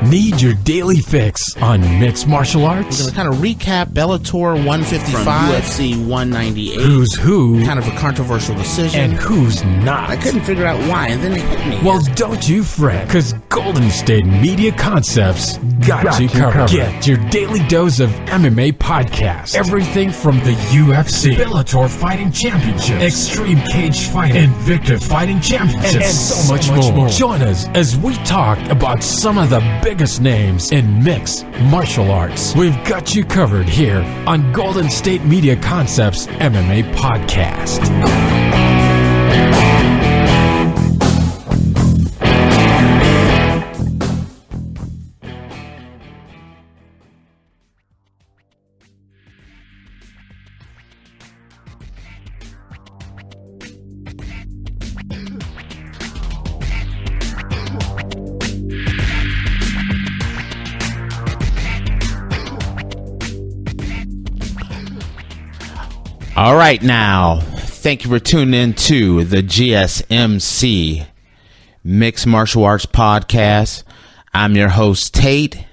Need your daily fix on mixed martial arts? We're going to kind of recap Bellator 155 from UFC 198. Who's who? Kind of a controversial decision. And who's not? I couldn't figure out why, and then it hit me. Well, don't you fret, because Golden State Media Concepts got you covered. Get your daily dose of MMA podcasts. Everything from the UFC, Bellator Fighting Championships, Extreme Cage Fighting, Invicta Fighting Championships, and so much more. Join us as we talk about some of the biggest names in mixed martial arts. We've got you covered here on Golden State Media Concepts MMA Podcast. All right, now, thank you for tuning in to the GSMC Mixed Martial Arts Podcast. I'm your host, Tate,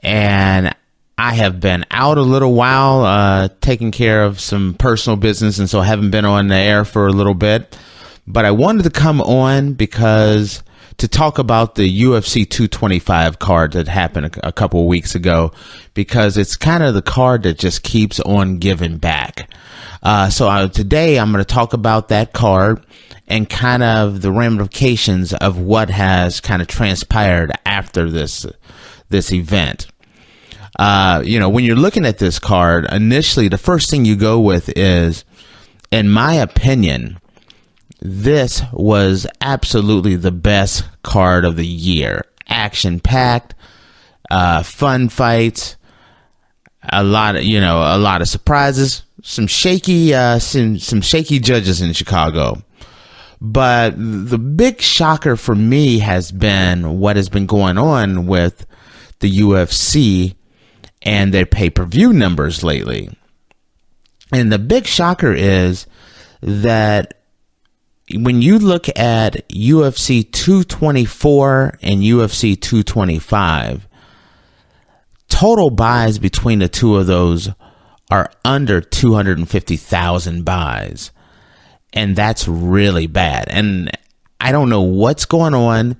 and I have been out a little while taking care of some personal business, and so I haven't been on the air for a little bit. But I wanted to come on because to talk about the UFC 225 card that happened a couple of weeks ago, because it's kind of the card that just keeps on giving back. Today I'm going to talk about that card and kind of the ramifications of what has kind of transpired after this event. When you're looking at this card, initially the first thing you go with is, in my opinion, this was absolutely the best card of the year. Action-packed, fun fights, a lot of surprises, some shaky judges in Chicago. But the big shocker for me has been what has been going on with the UFC and their pay-per-view numbers lately. And the big shocker is that when you look at UFC 224 and UFC 225, total buys between the two of those are under 250,000 buys. And that's really bad. And I don't know what's going on,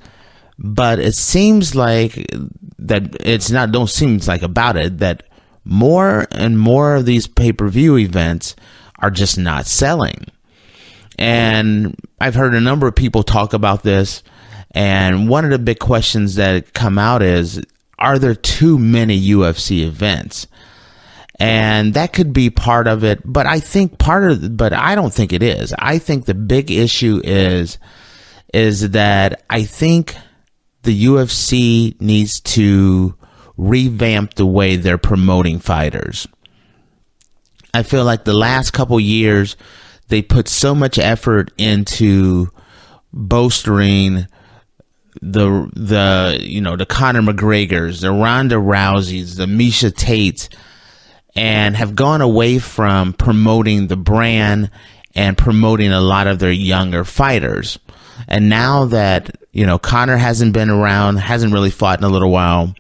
but it seems like that more and more of these pay-per-view events are just not selling. And I've heard a number of people talk about this, and one of the big questions that come out is, are there too many UFC events? And that could be part of it, but I don't think it is. I think the big issue is that I think the UFC needs to revamp the way they're promoting fighters. I feel like the last couple years, they put so much effort into bolstering the Conor McGregors, the Ronda Rouseys, the Miesha Tates, and have gone away from promoting the brand and promoting a lot of their younger fighters. And now that, Conor hasn't been around, hasn't really fought in a little while,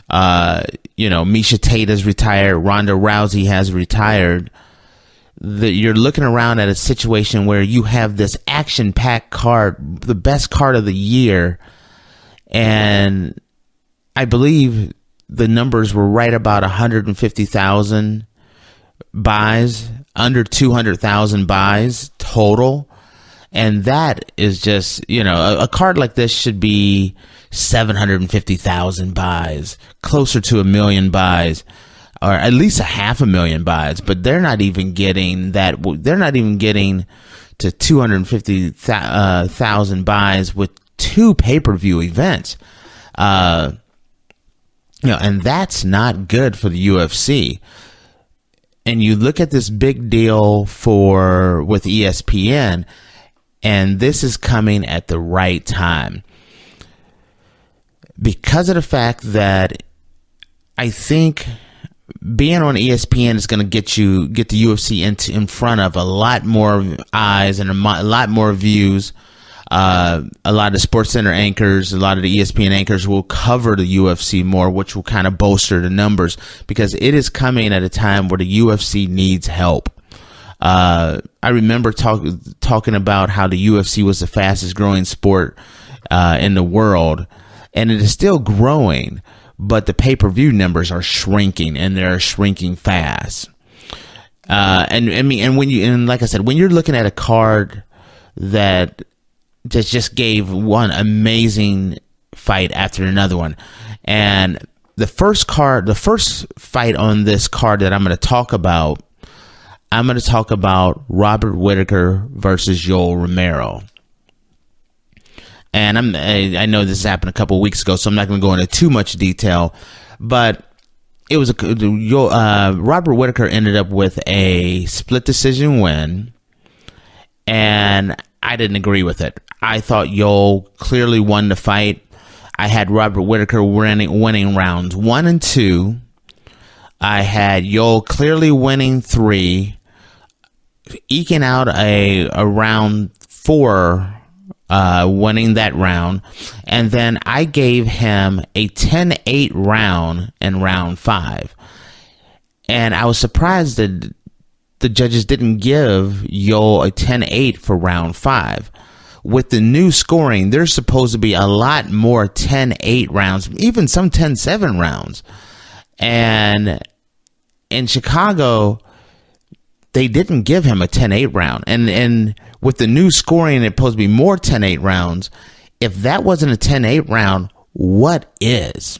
Miesha Tate has retired, Ronda Rousey has retired, you're looking around at a situation where you have this action-packed card, the best card of the year, and I believe the numbers were right about 150,000 buys, under 200,000 buys total. And that is just, a card like this should be 750,000 buys, closer to 1 million buys, or at least 500,000 buys. But they're not even getting that. They're not even getting to 250,000 buys with 2 pay-per-view events. And that's not good for the UFC. And you look at this big deal with ESPN, and this is coming at the right time because of the fact that I think being on ESPN is going to get the UFC in front of a lot more eyes and a lot more views. A lot of Sports Center anchors, a lot of the ESPN anchors will cover the UFC more, which will kind of bolster the numbers because it is coming at a time where the UFC needs help. I remember talking about how the UFC was the fastest growing sport in the world, and it is still growing, but the pay-per-view numbers are shrinking, and they're shrinking fast. And like I said, when you're looking at a card that just gave one amazing fight after another one, and the first fight on this card that I'm going to talk about Robert Whittaker versus Yoel Romero. And I know this happened a couple of weeks ago, so I'm not going to go into too much detail, but it was Robert Whittaker ended up with a split decision win, and I didn't agree with it. I thought Yoel clearly won the fight. I had Robert Whittaker winning rounds 1 and 2. I had Yoel clearly winning 3, eking out a round 4, winning that round, and then I gave him a 10-8 round in round 5. And I was surprised that the judges didn't give Yoel a 10-8 for round 5. With the new scoring, there's supposed to be a lot more 10-8 rounds, even some 10-7 rounds. And in Chicago, they didn't give him a 10-8 round. And with the new scoring, it's supposed to be more 10-8 rounds. If that wasn't a 10-8 round, what is?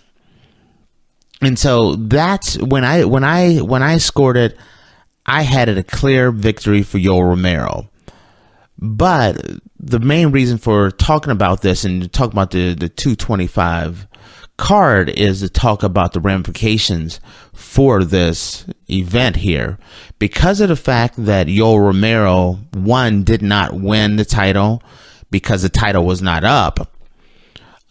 And so that's when I scored it, I had it a clear victory for Yoel Romero. But the main reason for talking about this and talking about the 225 card is to talk about the ramifications for this event here. Because of the fact that Yoel Romero, one, did not win the title because the title was not up,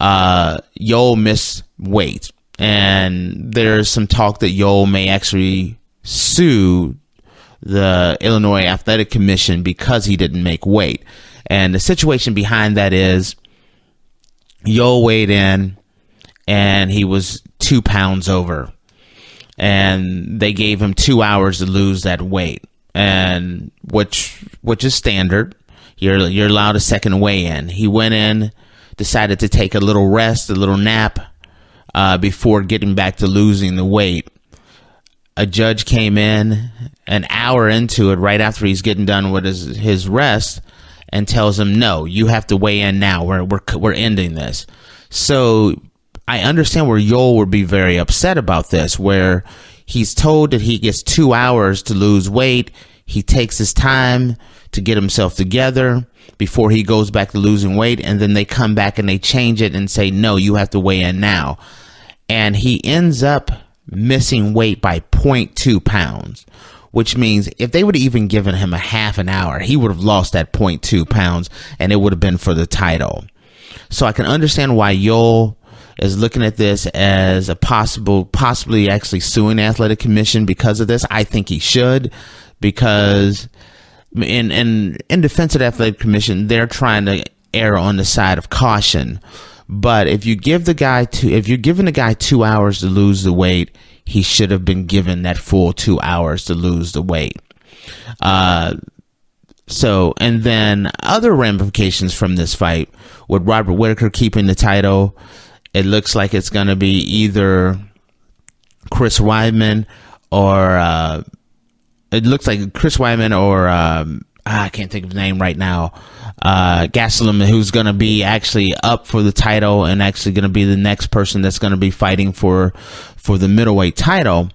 Yoel missed weight. And there's some talk that Yoel may actually sue the Illinois Athletic Commission because he didn't make weight. And the situation behind that is Yoel weighed in and he was 2 pounds over, and they gave him 2 hours to lose that weight, and which is standard. You're allowed a second weigh in. He went in, decided to take a little rest, a little nap, before getting back to losing the weight. A judge came in an hour into it, right after he's getting done with his rest, and tells him, "No, you have to weigh in now. We're ending this." So I understand where Yoel would be very upset about this, where he's told that he gets 2 hours to lose weight. He takes his time to get himself together before he goes back to losing weight, and then they come back and they change it and say, "No, you have to weigh in now." And he ends up missing weight by 0.2 pounds, which means if they would have even given him a half an hour, he would have lost that 0.2 pounds, and it would have been for the title. So I can understand why Yoel is looking at this as a possibly actually suing the Athletic Commission because of this. I think he should, because in defense of the Athletic Commission, they're trying to err on the side of caution. But if you're giving the guy 2 hours to lose the weight, he should have been given that full 2 hours to lose the weight. So, and then other ramifications from this fight, with Robert Whittaker keeping the title, it looks like it's going to be either Chris Weidman or I can't think of his name right now, Gastelum, who's going to be actually up for the title and actually going to be the next person that's going to be fighting for the middleweight title.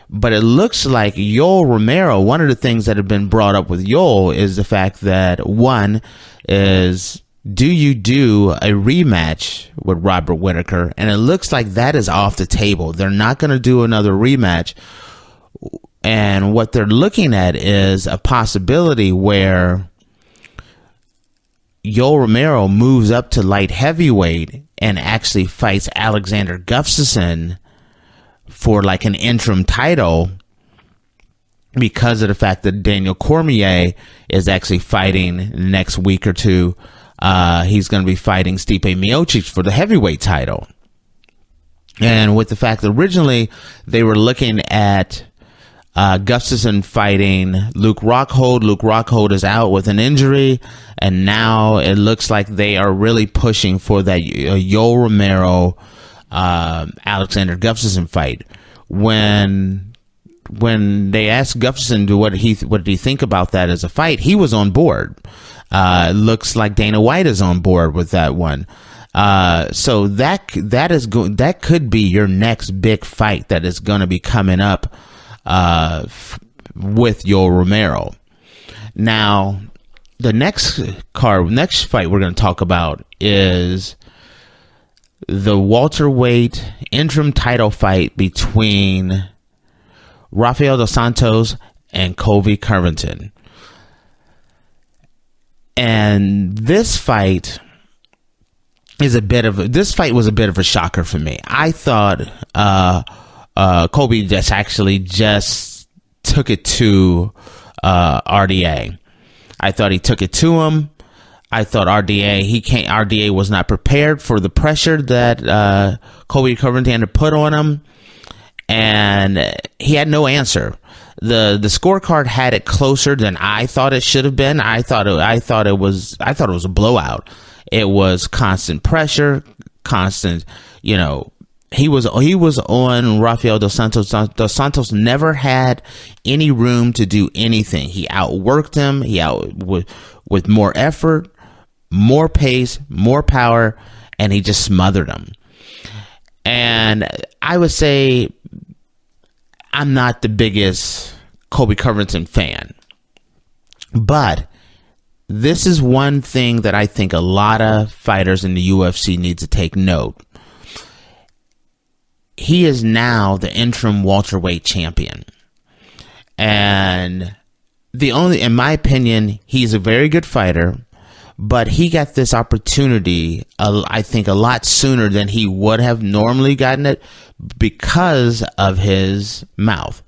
But it looks like Yoel Romero, one of the things that have been brought up with Yoel is the fact that, one is, do you do a rematch with Robert Whittaker? And it looks like that is off the table. They're not going to do another rematch. And what they're looking at is a possibility where Yoel Romero moves up to light heavyweight and actually fights Alexander Gustafsson for like an interim title, because of the fact that Daniel Cormier is actually fighting next week or two He's going to be fighting Stipe Miocic for the heavyweight title. And with the fact that originally they were looking at Gustafsson fighting Luke Rockhold. Luke Rockhold is out with an injury, and now it looks like they are really pushing for that Yoel Romero Alexander Gustafsson fight. When they asked Gustafsson what did he think about that as a fight, he was on board. Looks like Dana White is on board with that one. So that could be your next big fight that is going to be coming up with Yoel Romero. Now, the next fight we're going to talk about is the welterweight interim title fight between Rafael dos Santos and Colby Covington. And this fight was a bit of a shocker for me. I thought Colby just took it to RDA. I thought he took it to him. I thought RDA was not prepared for the pressure that Colby Covington had to put on him, and he had no answer. The scorecard had it closer than I thought it should have been. I thought it was a blowout. It was constant pressure, constant, he was on Rafael dos Santos. Dos Santos never had any room to do anything. He outworked him. With more effort, more pace, more power, and he just smothered him. And I would say I'm not the biggest Colby Covington fan, but this is one thing that I think a lot of fighters in the UFC need to take note. He is now the interim welterweight champion. And in my opinion, he's a very good fighter, but he got this opportunity, I think, a lot sooner than he would have normally gotten it because of his mouth,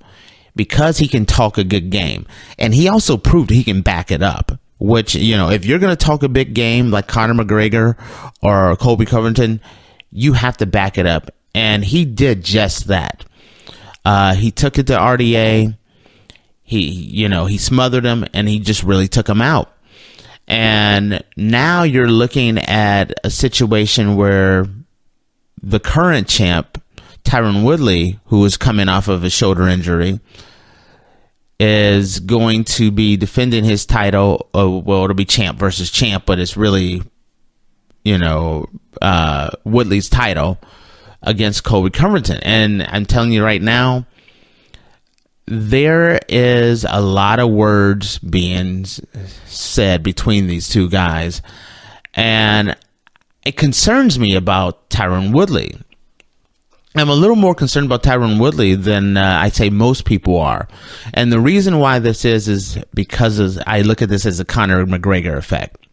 because he can talk a good game. And he also proved he can back it up. Which, if you're going to talk a big game like Conor McGregor or Colby Covington, you have to back it up. And he did just that. He took it to RDA. He smothered him, and he just really took him out. And now you're looking at a situation where the current champ, Tyron Woodley, who is coming off of a shoulder injury, is going to be defending his title. It'll be champ versus champ, but it's really, Woodley's title against Colby Covington. And I'm telling you right now, there is a lot of words being said between these two guys, and it concerns me about Tyron Woodley. I'm a little more concerned about Tyron Woodley than I'd say most people are. And the reason why this is because I look at this as a Conor McGregor effect.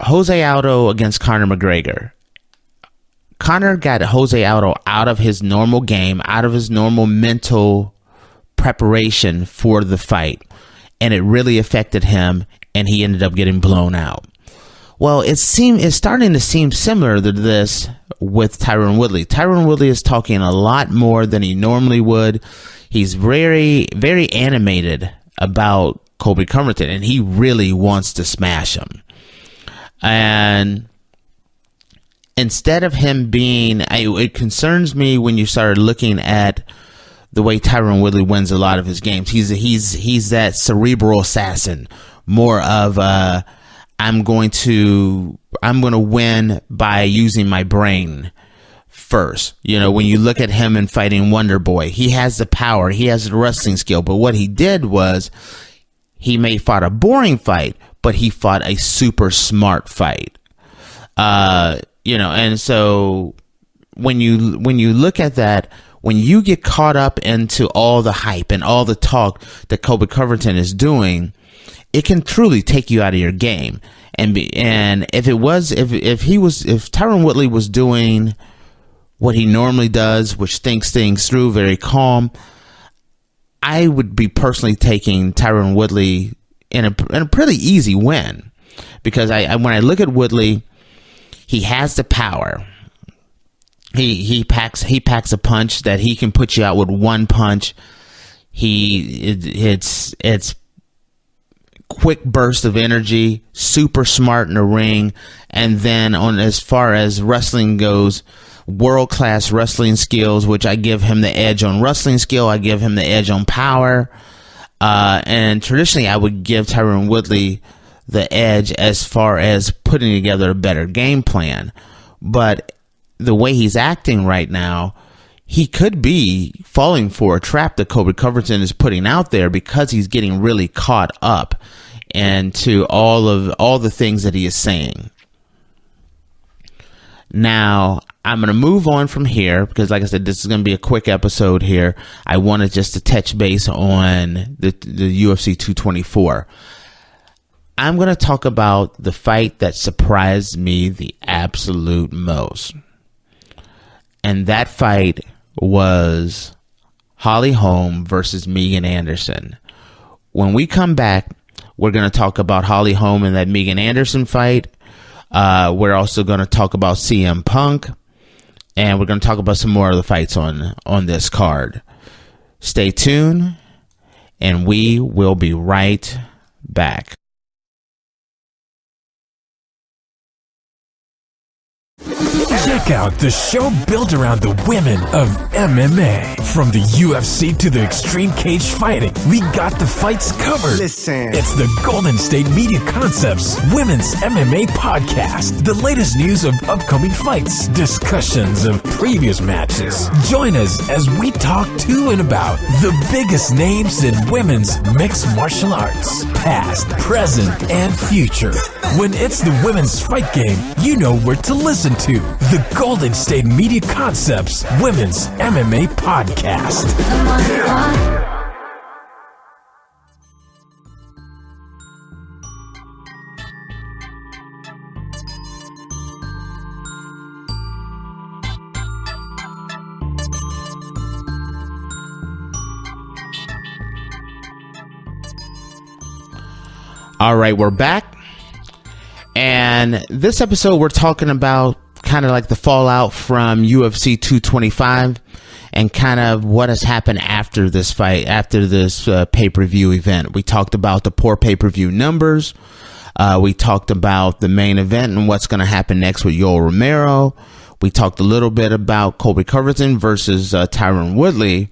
Jose Aldo against Conor McGregor. Conor got Jose Aldo out of his normal game, out of his normal mental preparation for the fight. And it really affected him, and he ended up getting blown out. Well, it's starting to seem similar to this with Tyron Woodley. Tyron Woodley is talking a lot more than he normally would. He's very, very animated about Colby Covington, and he really wants to smash him. And instead of him being, it concerns me when you start looking at the way Tyron Woodley wins a lot of his games. He's that cerebral assassin, more of I'm going to win by using my brain first. When you look at him in fighting Wonder Boy, he has the power, he has the wrestling skill, but what he did was he may fought a boring fight, but he fought a super smart fight. And so when you look at that, when you get caught up into all the hype and all the talk that Colby Covington is doing, it can truly take you out of your game. And if Tyron Woodley was doing what he normally does, which thinks things through, very calm, I would be personally taking Tyron Woodley in a pretty easy win. because when I look at Woodley, he has the power. He packs a punch that he can put you out with one punch. It's quick burst of energy, super smart in the ring, and then on as far as wrestling goes, world-class wrestling skills, which I give him the edge on wrestling skill. I give him the edge on power. And traditionally, I would give Tyron Woodley the edge as far as putting together a better game plan. But the way he's acting right now, he could be falling for a trap that Colby Covington is putting out there, because he's getting really caught up into all the things that he is saying. Now, I'm going to move on from here because, like I said, this is going to be a quick episode here. I wanted just to touch base on the UFC 224. I'm going to talk about the fight that surprised me the absolute most. And that fight was Holly Holm versus Megan Anderson. When we come back, we're going to talk about Holly Holm and that Megan Anderson fight. We're also going to talk about CM Punk. And we're going to talk about some more of the fights on this card. Stay tuned, and we will be right back. Check out the show built around the women of MMA. From the UFC to the extreme cage fighting, we got the fights covered. Listen. It's the Golden State Media Concepts Women's MMA Podcast. The latest news of upcoming fights, discussions of previous matches. Join us as we talk to and about the biggest names in women's mixed martial arts, past, present, and future. When it's the women's fight game, you know where to listen to. The Golden State Media Concepts Women's MMA Podcast. All right, we're back. And this episode, we're talking about kind of like the fallout from UFC 225 and kind of what has happened after this fight, after this pay-per-view event. We talked about the poor pay-per-view numbers. We talked about the main event and what's going to happen next with Yoel Romero. We talked a little bit about Colby Covington versus Tyron Woodley.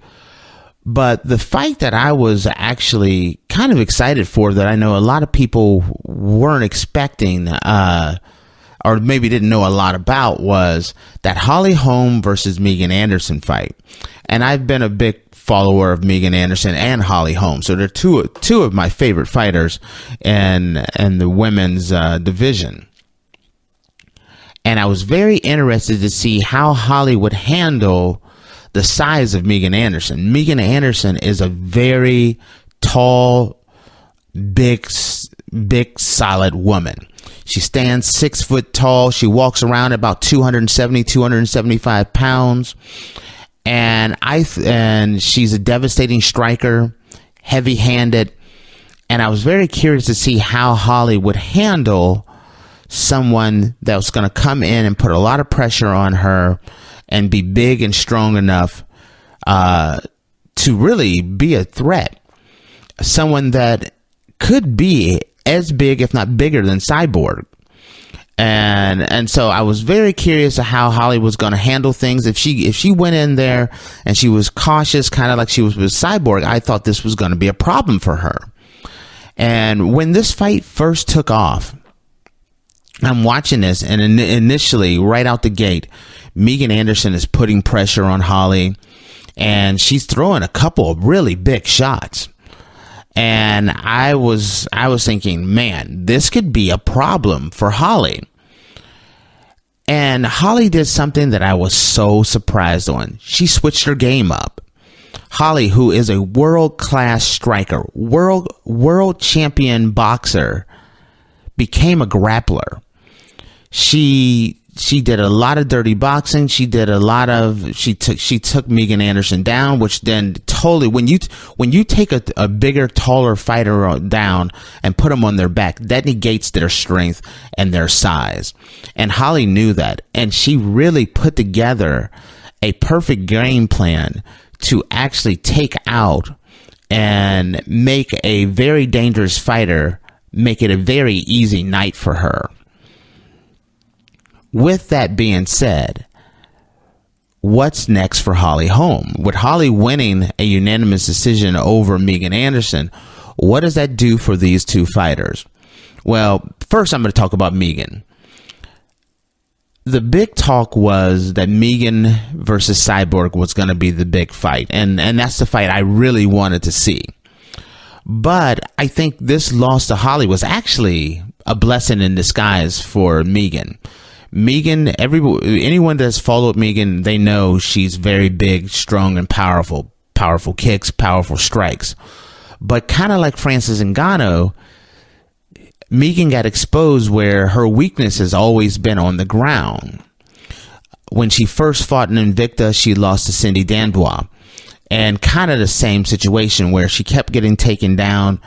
But the fight that I was actually kind of excited for, that I know a lot of people weren't expecting, or maybe didn't know a lot about, was that Holly Holm versus Megan Anderson fight. And I've been a big follower of Megan Anderson and Holly Holm, so they're two of my favorite fighters in the women's division. And I was very interested to see how Holly would handle the size of Megan Anderson. Megan Anderson is a very tall, big, solid woman. She stands 6 foot tall. She walks around about 270, 275 pounds. And she's a devastating striker, heavy-handed. And I was very curious to see how Holly would handle someone that was going to come in and put a lot of pressure on her and be big and strong enough to really be a threat. Someone that could be as big, if not bigger, than Cyborg. And so I was very curious of how Holly was going to handle things. If she went in there and she was cautious, kind of like she was with Cyborg, I thought this was going to be a problem for her. And when this fight first took off, I'm watching this, and initially, right out the gate, Megan Anderson is putting pressure on Holly, and she's throwing a couple of really big shots. And I was thinking, man, this could be a problem for Holly. And Holly did something that I was so surprised on. She switched her game up. Holly, who is a world-class striker, world champion boxer, became a grappler. She did a lot of dirty boxing. She took Megan Anderson down, which then totally, when you take a bigger, taller fighter down and put them on their back, that negates their strength and their size. And Holly knew that, and she really put together a perfect game plan to actually take out and make a very dangerous fighter, make it a very easy night for her. With that being said, what's next for Holly Holm? With Holly winning a unanimous decision over Megan Anderson, what does that do for these two fighters? Well, first I'm going to talk about Megan. The big talk was that Megan versus Cyborg was going to be the big fight. And that's the fight I really wanted to see. But I think this loss to Holly was actually a blessing in disguise for Megan. Megan, anyone that's followed Megan, they know she's very big, strong, and powerful. Powerful kicks, powerful strikes. But kind of like Francis Ngannou, Megan got exposed where her weakness has always been on the ground. When she first fought in Invicta, she lost to Cindy Dandois. And kind of the same situation where she kept getting taken down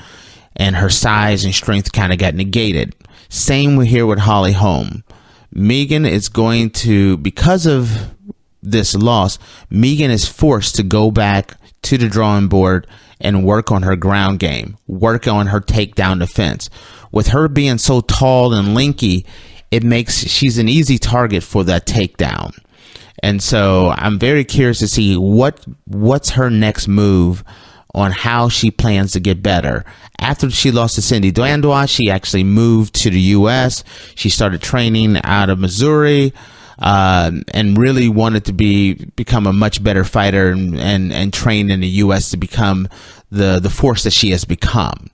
and her size and strength kind of got negated. Same here with Holly Holm. Megan is going to, because of this loss, Megan is forced to go back to the drawing board and work on her ground game, work on her takedown defense. With her being so tall and lanky, she's an easy target for that takedown. And so I'm very curious to see what's her next move on how she plans to get better. After she lost to Cindy Dandois, she actually moved to the U.S. She started training out of Missouri, and really wanted to become a much better fighter and train in the U.S. to become the force that she has become.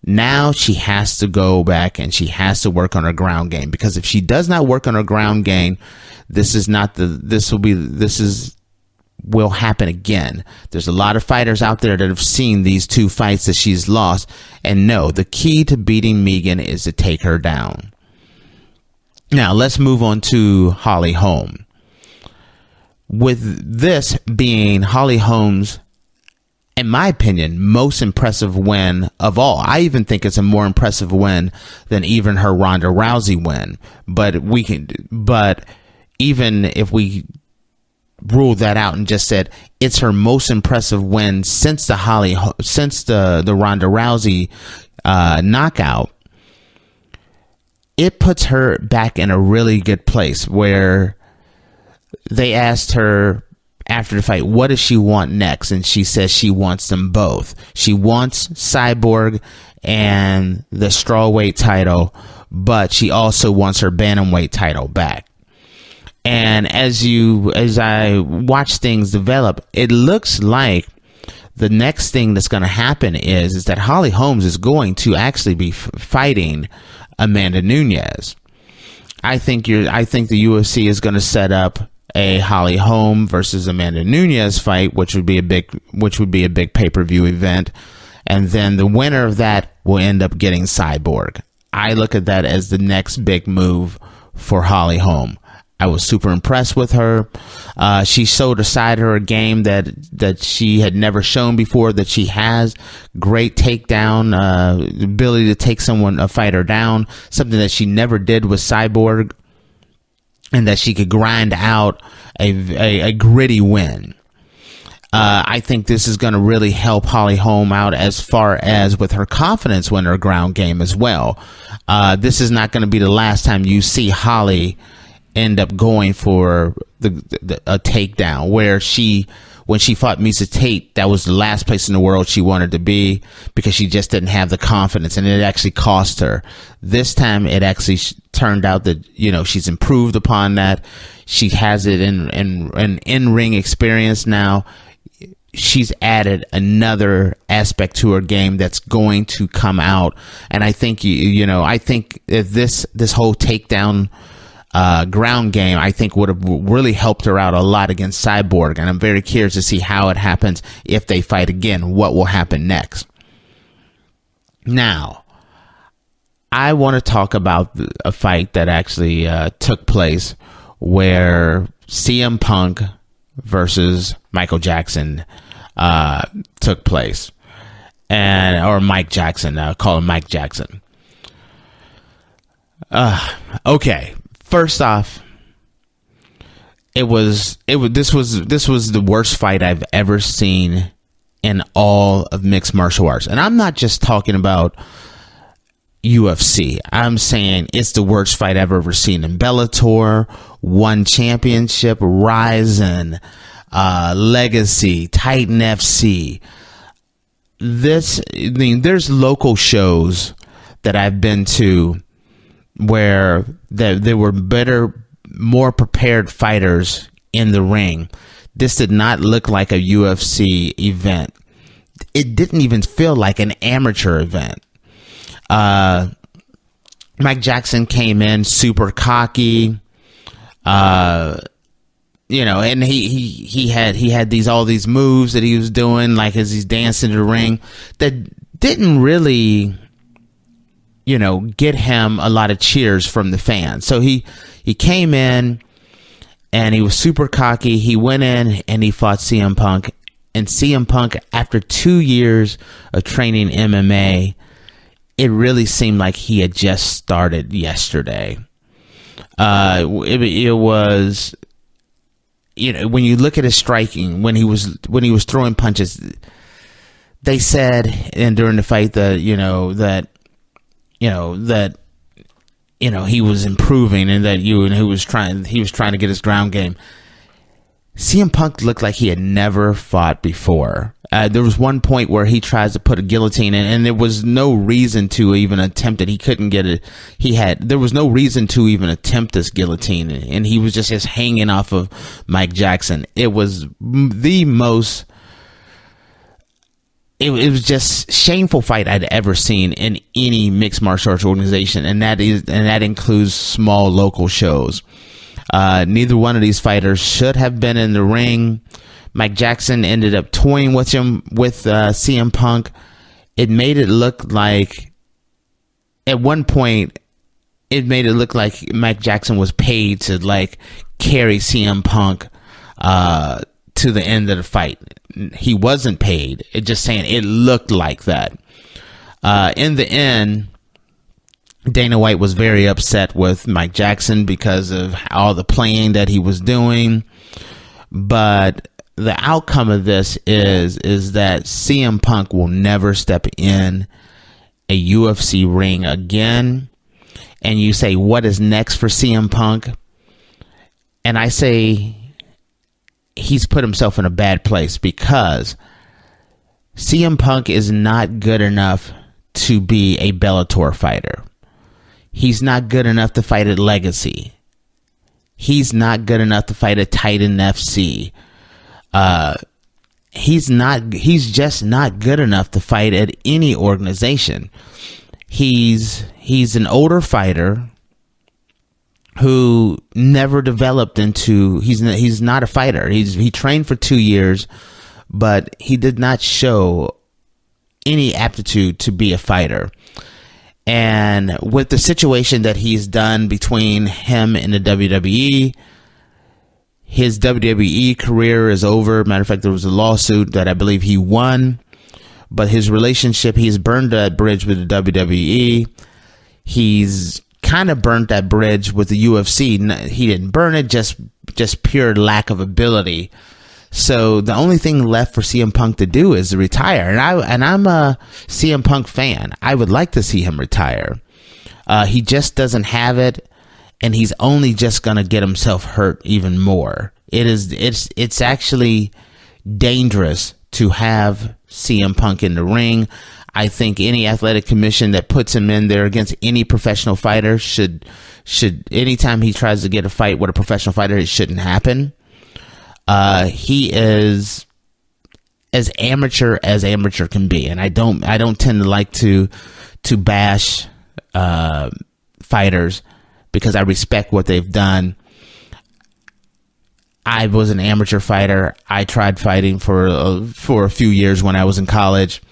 Now she has to go back and she has to work on her ground game, because if she does not work on her ground game, this will happen again. There's a lot of fighters out there that have seen these two fights that she's lost and know the key to beating Megan is to take her down. Now let's move on to Holly Holm. With this being Holly Holm's, in my opinion, most impressive win of all. I even think it's a more impressive win than even her Ronda Rousey win. But even if we ruled that out and just said it's her most impressive win since the Ronda Rousey knockout, it puts her back in a really good place, where they asked her after the fight, what does she want next? And she says she wants them both. She wants Cyborg and the strawweight title, but she also wants her bantamweight title back. And as I watch things develop, it looks like the next thing that's going to happen is that Holly Holm is going to actually be fighting Amanda Nunes. I think the UFC is going to set up a Holly Holm versus Amanda Nunes fight, which would be a big pay-per-view event, and then the winner of that will end up getting Cyborg. I look at that as the next big move for Holly Holm. I was super impressed with her. She showed a side of her game that she had never shown before, that she has great takedown, ability to take a fighter down, something that she never did with Cyborg, and that she could grind out a gritty win. I think this is going to really help Holly Holm out as far as with her confidence in her ground game as well. This is not going to be the last time you see Holly end up going for a takedown, where when she fought Misa Tate, that was the last place in the world she wanted to be, because she just didn't have the confidence, and it actually cost her. This time it actually turned out that, she's improved upon that. She has it in ring experience now. She's added another aspect to her game that's going to come out, and I think I think if this whole takedown ground game, I think would have really helped her out a lot against Cyborg, and I'm very curious to see how it happens if they fight again. What will happen next? Now, I want to talk about a fight that actually took place, where CM Punk versus Michael Jackson took place, or Mike Jackson. Call him Mike Jackson. Okay. First off, this was the worst fight I've ever seen in all of mixed martial arts, and I'm not just talking about UFC. I'm saying it's the worst fight I've ever seen in Bellator, One Championship, Ryzen, Legacy, Titan FC. There's local shows that I've been to where there were better, more prepared fighters in the ring. This did not look like a UFC event. It didn't even feel like an amateur event. Mike Jackson came in super cocky, and he had all these moves that he was doing, like as he's dancing in the ring, that didn't really, get him a lot of cheers from the fans. So he came in and he was super cocky. He went in and he fought CM Punk, and CM Punk, after 2 years of training MMA, it really seemed like he had just started yesterday. It was, when you look at his striking, when he was throwing punches, they said, and during the fight that he was improving, and that he was trying to get his ground game. CM Punk looked like he had never fought before. There was one point where he tries to put a guillotine in, and there was no reason to even attempt it. He couldn't get it. There was no reason to even attempt this guillotine, and he was just hanging off of Mike Jackson. It was the most. It was just shameful fight I'd ever seen in any mixed martial arts organization, and that includes small local shows. Neither one of these fighters should have been in the ring. Mike Jackson ended up toying with CM Punk. It made it look like, at one point, Mike Jackson was paid to carry CM Punk to the end of the fight. He wasn't paid. It just saying it looked like that. In the end, Dana White was very upset with Mike Jackson because of all the playing that he was doing. But the outcome of this is that CM Punk will never step in a UFC ring again. And you say, what is next for CM Punk? And I say, he's put himself in a bad place, because CM Punk is not good enough to be a Bellator fighter. He's not good enough to fight at Legacy. He's not good enough to fight at Titan FC. He's just not good enough to fight at any organization. He's an older fighter who never developed into, he's not a fighter. He trained for 2 years, but he did not show any aptitude to be a fighter. And with the situation that he's done between him and the WWE, his WWE career is over. Matter of fact, there was a lawsuit that I believe he won, but his relationship, he's burned that bridge with the WWE. He's kind of burnt that bridge with the UFC. He didn't burn it, just pure lack of ability. So the only thing left for CM Punk to do is to retire. And I'm a CM Punk fan. I would like to see him retire. He just doesn't have it, and he's only just gonna get himself hurt even more. It's actually dangerous to have CM Punk in the ring. I think any athletic commission that puts him in there against any professional fighter should anytime he tries to get a fight with a professional fighter, it shouldn't happen. He is as amateur can be, and I don't tend to like to bash fighters, because I respect what they've done. I was an amateur fighter. I tried fighting for a few years when I was in college.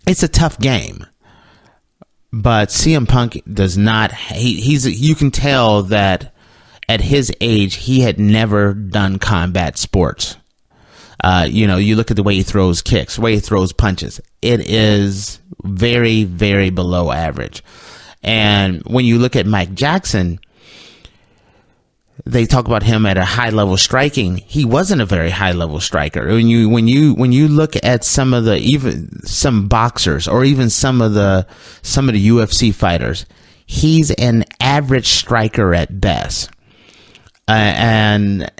It's a tough game, but CM Punk does not. You can tell that at his age, he had never done combat sports. You look at the way he throws kicks, the way he throws punches. It is very, very below average. And when you look at Mike Jackson, they talk about him at a high level striking. He wasn't a very high level striker. When you look at some boxers or even some of the UFC fighters, he's an average striker at best. And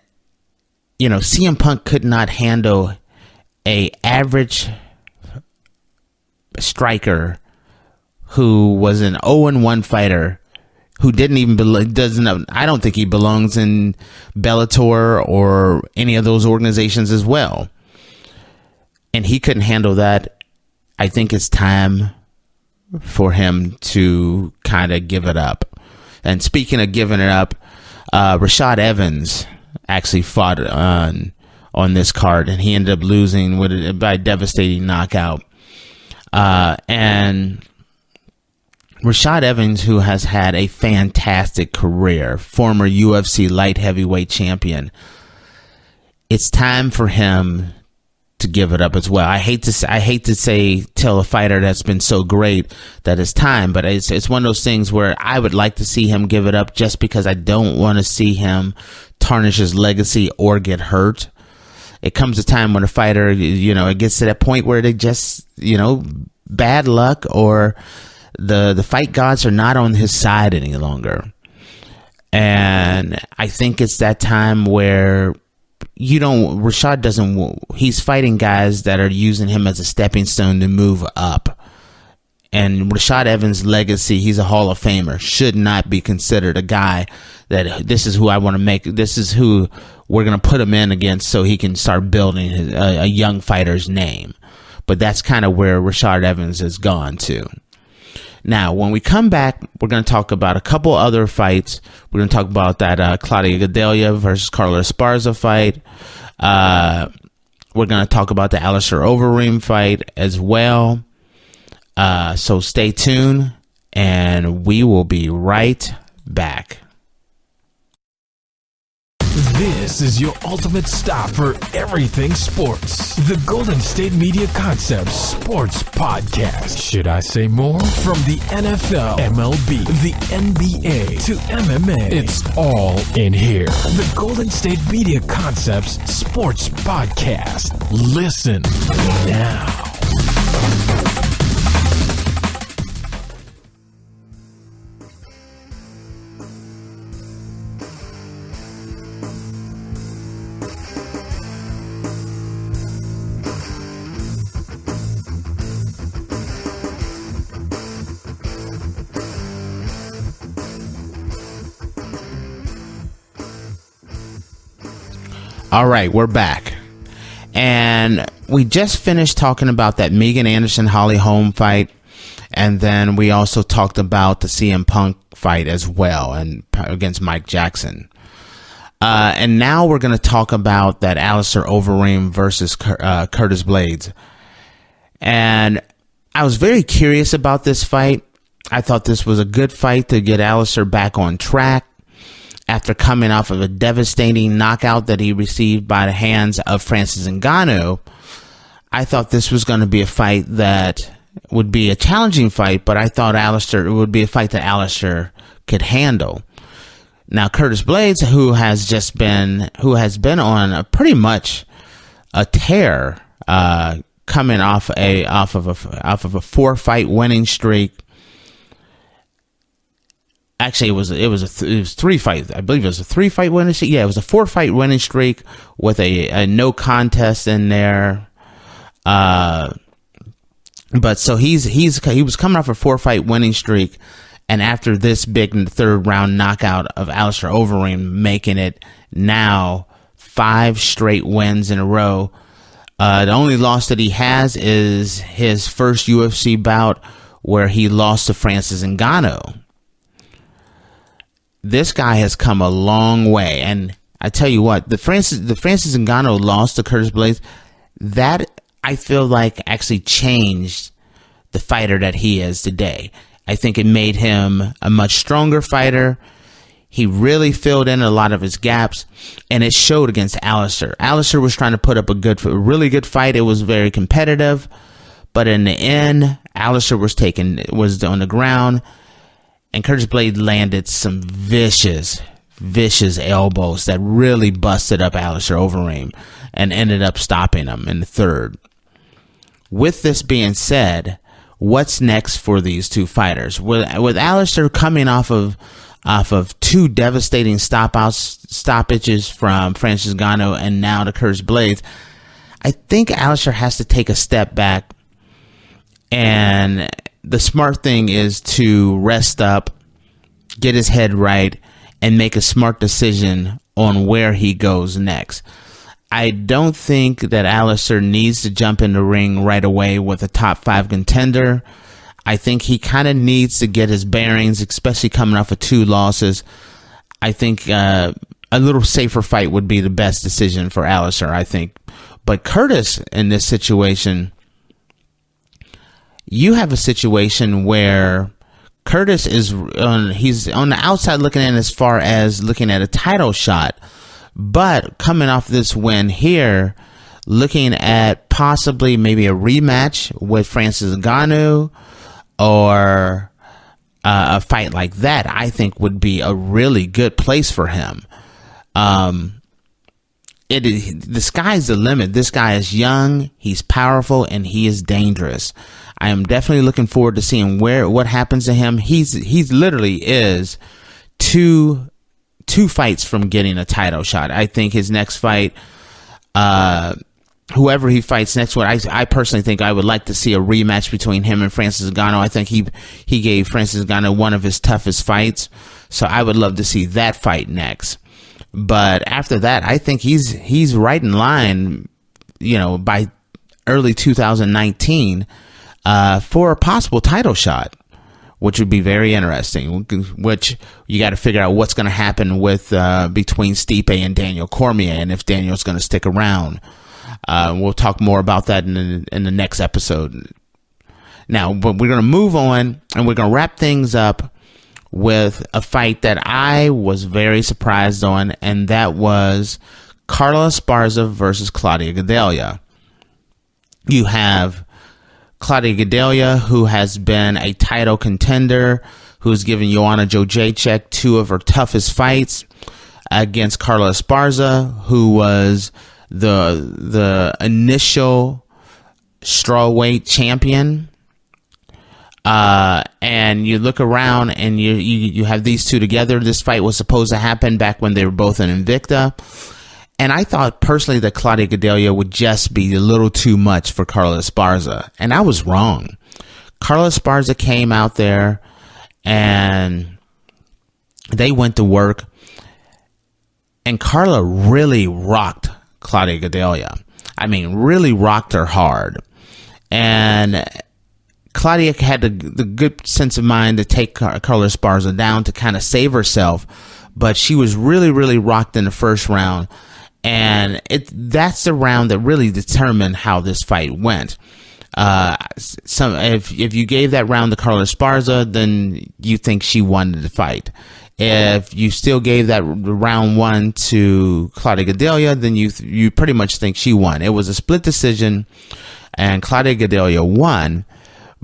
CM Punk could not handle a average striker who was an 0-1 fighter who I don't think he belongs in Bellator or any of those organizations as well. And he couldn't handle that. I think it's time for him to kind of give it up. And speaking of giving it up, Rashad Evans actually fought on this card, and he ended up losing by a devastating knockout. And Rashad Evans, who has had a fantastic career, former UFC light heavyweight champion, it's time for him to give it up as well. I hate to tell a fighter that's been so great that it's time, but it's one of those things where I would like to see him give it up just because I don't want to see him tarnish his legacy or get hurt. It comes a time when a fighter, it gets to that point where they just, bad luck or the fight gods are not on his side any longer. And I think it's that time where he's fighting guys that are using him as a stepping stone to move up. And Rashad Evans' legacy, he's a Hall of Famer, should not be considered a guy that this is who I want to make, this is who we're going to put him in against so he can start building a young fighter's name. But that's kind of where Rashad Evans has gone to. Now, when we come back, we're going to talk about a couple other fights. We're going to talk about that Claudia Gadelha versus Carla Esparza fight. We're going to talk about the Alistair Overeem fight as well. So stay tuned, and we will be right back. This is your ultimate stop for everything sports. The Golden State Media Concepts Sports Podcast. Should I say more? From the NFL, MLB, the NBA to MMA, it's all in here. The Golden State Media Concepts Sports Podcast. Listen now. All right, we're back. And we just finished talking about that Megan Anderson Holly Holm fight. And then we also talked about the CM Punk fight as well, and against Mike Jackson. And now we're going to talk about that Alistair Overeem versus Curtis Blades. And I was very curious about this fight. I thought this was a good fight to get Alistair back on track after coming off of a devastating knockout that he received by the hands of Francis Ngannou. I thought this was going to be a fight that would be a challenging fight, but I thought it would be a fight that Alistair could handle. Now, Curtis Blades, who has been on pretty much a tear, coming off of a 4-fight winning streak. Actually, it was 3 fights. I believe it was a 3-fight winning streak. Yeah, it was a 4-fight winning streak with a no contest in there. But so he was coming off a 4-fight winning streak, and after this big third round knockout of Alistair Overeem, making it now 5 straight wins in a row. The only loss that he has is his first UFC bout, where he lost to Francis Ngannou. This guy has come a long way, and I tell you what, the Francis Ngannou loss to Curtis Blades, that I feel like actually changed the fighter that he is today. I think it made him a much stronger fighter. He really filled in a lot of his gaps, and it showed against Alistair. Alistair was trying to put up a really good fight. It was very competitive, but in the end, Alistair was on the ground, and Curtis Blades landed some vicious elbows that really busted up Alistair Overeem and ended up stopping him in the third. With this being said, what's next for these two fighters? With Alistair coming off of two devastating stoppages from Francis Ngannou and now to Curtis Blades, I think Alistair has to take a step back, and the smart thing is to rest up, get his head right, and make a smart decision on where he goes next. I don't think that Alistair needs to jump in the ring right away with a top 5 contender. I think he kind of needs to get his bearings, especially coming off of 2 losses. I think a little safer fight would be the best decision for Alistair, I think. But Curtis, in this situation, you have a situation where Curtis he's on the outside looking in as far as looking at a title shot. But coming off this win here, looking at possibly maybe a rematch with Francis Ngannou or a fight like that, I think would be a really good place for him. The sky's the limit. This guy is young, he's powerful, and he is dangerous. I am definitely looking forward to seeing what happens to him. He's literally is two fights from getting a title shot. I think his next fight, whoever he fights next one, I personally think I would like to see a rematch between him and Francis Ngannou. I think he gave Francis Ngannou one of his toughest fights, so I would love to see that fight next. But after that, I think he's right in line, by early 2019 for a possible title shot, which would be very interesting. Which you got to figure out what's going to happen with between Stipe and Daniel Cormier, and if Daniel's going to stick around. We'll talk more about that in the next episode. Now, but we're going to move on, and we're going to wrap things up with a fight that I was very surprised on, and that was Carla Esparza versus Claudia Gadelha. You have Claudia Gadelha, who has been a title contender, who's given Joanna Jędrzejczyk 2 of her toughest fights, against Carla Esparza, who was the initial strawweight champion. And you look around and you have these two together. This fight was supposed to happen back when they were both in Invicta. And I thought personally that Claudia Gadelha would just be a little too much for Carla Esparza. And I was wrong. Carla Esparza came out there and they went to work. And Carla really rocked Claudia Gadelha. I mean, really rocked her hard. And Claudia had the good sense of mind to take Carla Esparza down to kind of save herself, but she was really, really rocked in the first round, and that's the round that really determined how this fight went. If you gave that round to Carla Esparza, then you think she won the fight. If you still gave that round 1 to Claudia Gadelha, then you pretty much think she won. It was a split decision, and Claudia Gadelha won.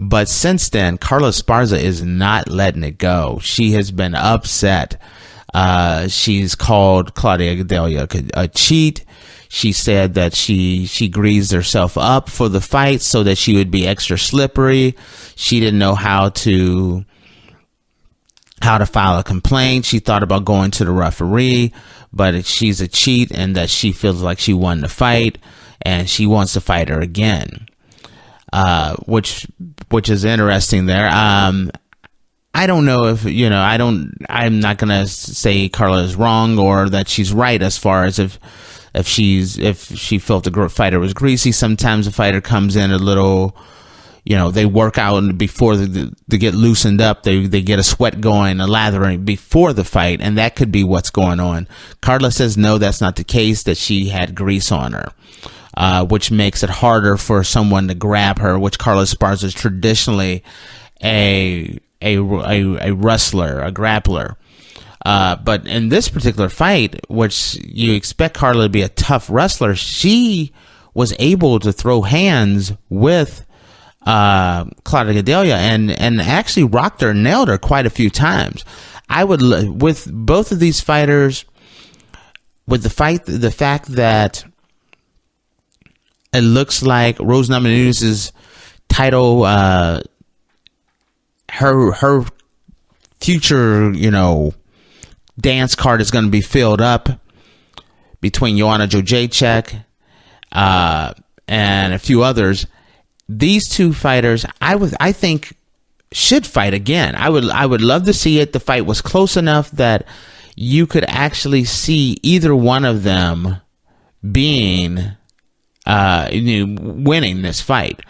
But since then, Carla Esparza is not letting it go. She has been upset. She's called Claudia Gadelha a cheat. She said that she greased herself up for the fight so that she would be extra slippery. She didn't know how to file a complaint. She thought about going to the referee, but she's a cheat and that she feels like she won the fight and she wants to fight her again. Which is interesting there. I don't know if, I'm not going to say Carla is wrong or that she's right as far as if she felt the fighter was greasy. Sometimes the fighter comes in a little, they work out and before they get loosened up, they get a sweat going, a lathering before the fight, and that could be what's going on. Carla says no, that's not the case, that she had grease on her. Which makes it harder for someone to grab her, which Carla Esparza is traditionally a wrestler, a grappler. But in this particular fight, which you expect Carla to be a tough wrestler, she was able to throw hands with Claudia Gadelha and actually rocked her and nailed her quite a few times. With both of these fighters, with the fact that it looks like Rose Namajunas' title, her future, dance card is going to be filled up between Joanna Jędrzejczyk and a few others. These two fighters, I think, should fight again. I would love to see it. The fight was close enough that you could actually see either one of them being winning this fight.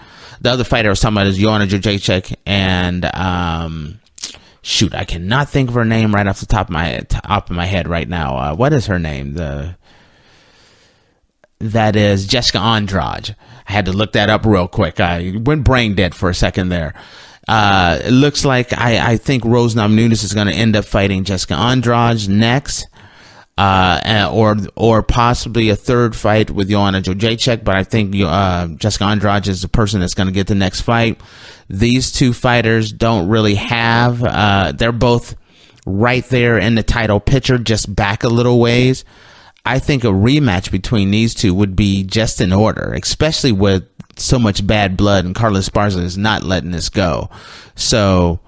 The other fighter I was talking about is Joanna Jędrzejczyk, and I cannot think of her name right off the top of my head right now. What is her name? That is Jessica Andrade. I had to look that up real quick. I went brain dead for a second there. It looks like I think Rose Namajunas is going to end up fighting Jessica Andrade next, or possibly a third fight with Joanna Jędrzejczyk. But I think Jessica Andrade is the person that's going to get the next fight. These two fighters don't really have. They're both right there in the title picture, just back a little ways. I think a rematch between these two would be just in order, especially with so much bad blood, and Carla Esparza is not letting this go. So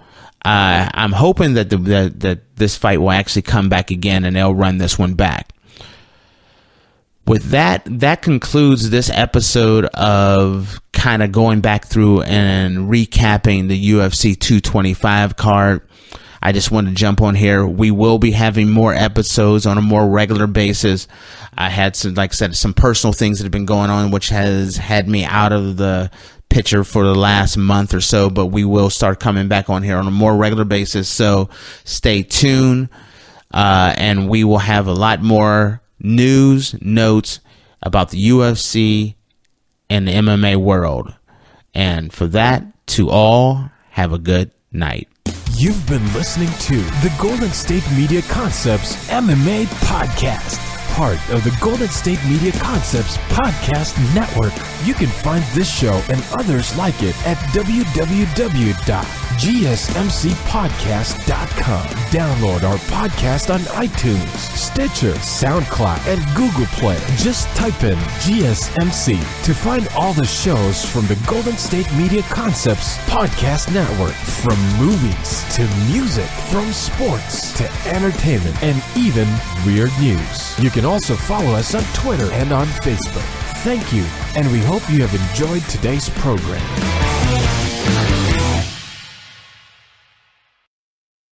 I'm hoping that that this fight will actually come back again, and they'll run this one back. With that concludes this episode of kind of going back through and recapping the UFC 225 card. I just wanted to jump on here. We will be having more episodes on a more regular basis. I had some personal things that have been going on, which has had me out of the picture for the last month or so, but we will start coming back on here on a more regular basis. So stay tuned, and we will have a lot more news, notes about the UFC and the MMA world. And for that, to all, have a good night. You've been listening to the Golden State Media Concepts MMA Podcast, part of the Golden State Media Concepts Podcast Network. You can find this show and others like it at www.gsmcpodcast.com. Download our podcast on iTunes, Stitcher, SoundCloud, and Google Play. Just type in GSMC to find all the shows from the Golden State Media Concepts Podcast Network. From movies to music, from sports to entertainment, and even weird news. You can also follow us on Twitter and on Facebook. Thank you, and we hope you have enjoyed today's program.